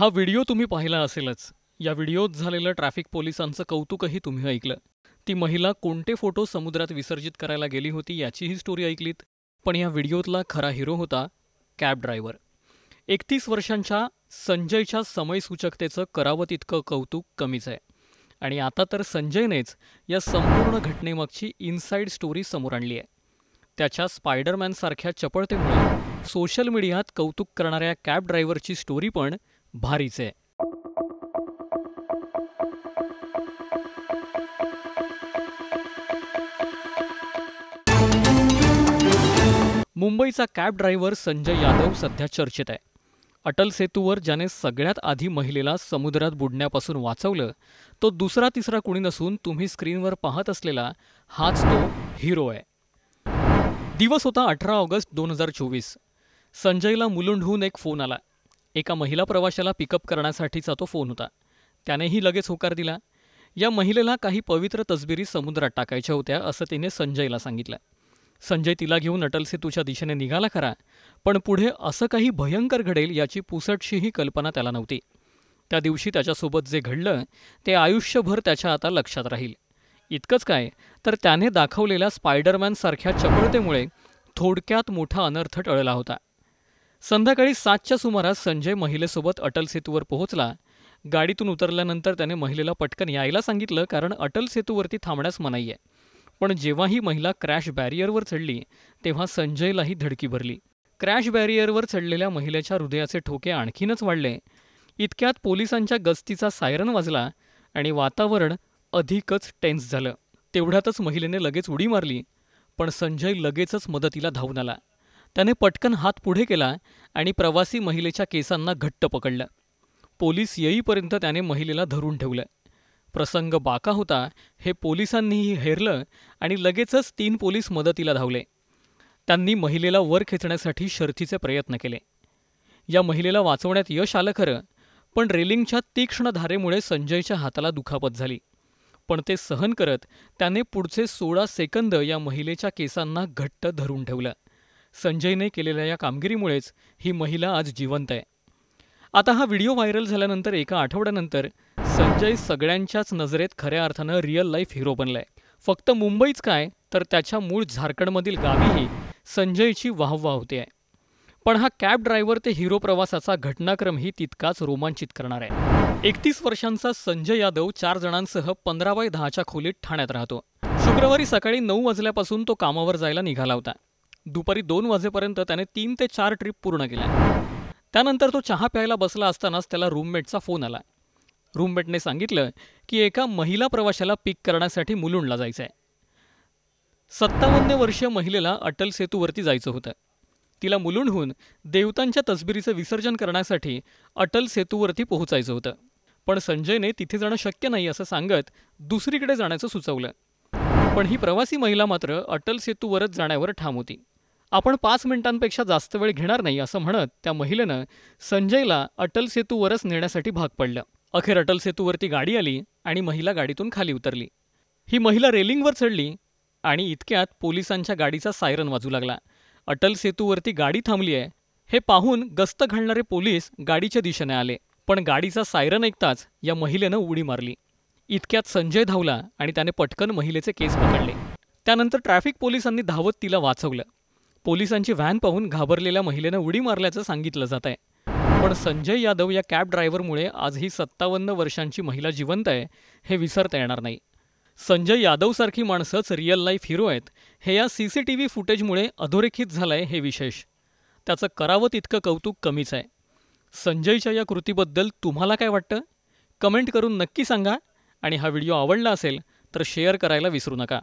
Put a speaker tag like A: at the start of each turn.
A: हा व्हिडिओ तुम्ही पाहिला असेलच. या व्हिडिओत झालेलं ट्रॅफिक पोलिसांचं कौतुकही तुम्ही ऐकलं. ती महिला कोणते फोटो समुद्रात विसर्जित करायला गेली होती याचीही स्टोरी ऐकलीत. पण या व्हिडिओतला खरा हिरो होता कॅब ड्रायव्हर. 31 वर्षांच्या संजयच्या समयसूचकतेचं करावं तितकं कौतुक कमीच आहे. आणि आता तर संजयनेच या संपूर्ण घटनेमागची इनसाईड स्टोरी समोर आणली आहे. त्याच्या स्पायडरमॅनसारख्या चपळतेमुळे सोशल मीडियात कौतुक करणाऱ्या कॅब ड्रायव्हरची स्टोरी पण भारीच आहे. मुंबईचा कॅब ड्रायव्हर संजय यादव सध्या चर्चेत आहे. अटल सेतूवर ज्याने सगळ्यात आधी महिलेला समुद्रात बुडण्यापासून वाचवलं, तो दुसरा तिसरा कुणी नसून तुम्ही स्क्रीनवर पाहत असलेला हाच तो हिरो आहे. दिवस होता 18 ऑगस्ट 2024. संजयला मुलुंडहून एक फोन आला. एका महिला प्रवाशाला पिकअप करण्यासाठीचा तो फोन होता. त्यानेही लगेच होकार दिला. या महिलेला काही पवित्र तसबिरी समुद्रात टाकायच्या होत्या असं तिने संजयला सांगितलं. संजय तिला घेऊन अटल सेतूच्या दिशेने निघाला खरा, पण पुढे असं काही भयंकर घडेल याची पुसटशीही कल्पना त्याला नव्हती. त्या दिवशी त्याच्यासोबत जे घडलं ते आयुष्यभर त्याच्या आता लक्षात राहील. इतकंच काय, तर त्याने दाखवलेल्या स्पायडरमॅनसारख्या चपळतेमुळे थोडक्यात मोठा अनर्थ टळला होता. संध्याकाळी 7च्या सुमारास संजय महिलेसोबत अटल सेतूवर पोहोचला. गाडीतून उतरल्यानंतर त्याने महिलेला पटकन यायला सांगितलं, कारण अटल सेतूवरती थांबण्यास मनाई आहे. पण जेव्हा ही महिला क्रॅश बॅरियरवर चढली तेव्हा संजयलाही धडकी भरली. क्रॅश बॅरियरवर चढलेल्या महिलेच्या हृदयाचे ठोके आणखीनच वाढले. इतक्यात पोलिसांच्या गस्तीचा सायरन वाजला आणि वातावरण अधिकच टेन्स झालं. तेवढ्यातच महिलेने लगेच उडी मारली, पण संजय लगेचच मदतीला धावून आला. त्याने पटकन हात पुढे केला आणि प्रवासी महिलेच्या केसांना घट्ट पकडलं. पोलीस येईपर्यंत त्याने महिलेला धरून ठेवलं. प्रसंग बाका होता हे पोलिसांनीही हेरलं आणि लगेचच 3 पोलीस मदतीला धावले. त्यांनी महिलेला वर खेचण्यासाठी शर्थीचे प्रयत्न केले. या महिलेला वाचवण्यात यश आलं खरं, पण रेलिंगच्या तीक्ष्ण धारेमुळे संजयच्या हाताला दुखापत झाली. पण ते सहन करत त्याने पुढचे 16 सेकंद या महिलेच्या केसांना घट्ट धरून ठेवलं. संजयने केलेल्या या कामगिरीमुळेच ही महिला आज जिवंत आहे. आता हा व्हिडिओ व्हायरल झाल्यानंतर एका आठवड्यानंतर संजय सगळ्यांच्याच नजरेत खऱ्या अर्थानं रिअल लाईफ हिरो बनलाय. फक्त मुंबईच काय, तर त्याच्या मूळ झारखंडमधील गावीही संजयची वाहवा होते आहे. पण हा कॅब ड्रायव्हर ते हिरो प्रवासाचा घटनाक्रमही तितकाच रोमांचित करणार आहे. 31 वर्षांचा संजय यादव 4 जणांसह 15x10च्या खोलीत ठाण्यात राहतो. शुक्रवारी सकाळी 9 वाजल्यापासून तो कामावर जायला निघाला होता. दुपारी 2 वाजेपर्यंत त्याने 3 ते 4 ट्रिप पूर्ण केल्या. त्यानंतर तो चहा प्यायला बसला असतानाच त्याला रूममेटचा फोन आला. रूममेटने सांगितलं की एका महिला प्रवाशाला पिक करण्यासाठी मुलुंडला जायचं आहे. 57 वर्षीय महिलेला अटल सेतूवरती जायचं होतं. तिला मुलुंडहून देवतांच्या तसबिरीचं विसर्जन करण्यासाठी अटल सेतूवरती पोहोचायचं होतं. पण संजयने तिथे जाणं शक्य नाही असं सांगत दुसरीकडे जाण्याचं सुचवलं. पण ही प्रवासी महिला मात्र अटल सेतूवरच जाण्यावर ठाम होती. आपण 5 मिनिटांपेक्षा जास्त वेळ घेणार नाही असं म्हणत त्या महिलेनं संजयला अटल सेतूवरच नेण्यासाठी भाग पडलं. अखेर अटल सेतूवरती गाडी आली आणि महिला गाडीतून खाली उतरली. ही महिला रेलिंगवर चढली आणि इतक्यात पोलिसांच्या गाडीचा सायरन वाजू लागला. अटल सेतूवरती गाडी थांबली आहे हे पाहून गस्त घालणारे पोलीस गाडीच्या दिशेने आले. पण गाडीचा सायरन ऐकताच या महिलेनं उडी मारली. इतक्यात संजय धावला आणि त्याने पटकन महिलेचे केस पकडले. त्यानंतर ट्रॅफिक पोलिसांनी धावत तिला वाचवलं. पोलिसांची व्हॅन पाहून घाबरलेल्या महिलेनं उडी मारल्याचं सांगितलं जात आहे. पण संजय यादव या कॅब ड्रायव्हरमुळे आजही 57 वर्षांची महिला जिवंत आहे हे विसरता येणार नाही. संजय यादवसारखी माणसंच रिअल लाईफ हिरो आहेत हे या CCTV फुटेजमुळे अधोरेखित झालंय हे विशेष. त्याचं करावं तितकं कौतुक कमीच आहे. संजयच्या या कृतीबद्दल तुम्हाला काय वाटतं? कमेंट करून नक्की सांगा आणि हा व्हिडिओ आवडला असेल तर शेअर करायला विसरू नका.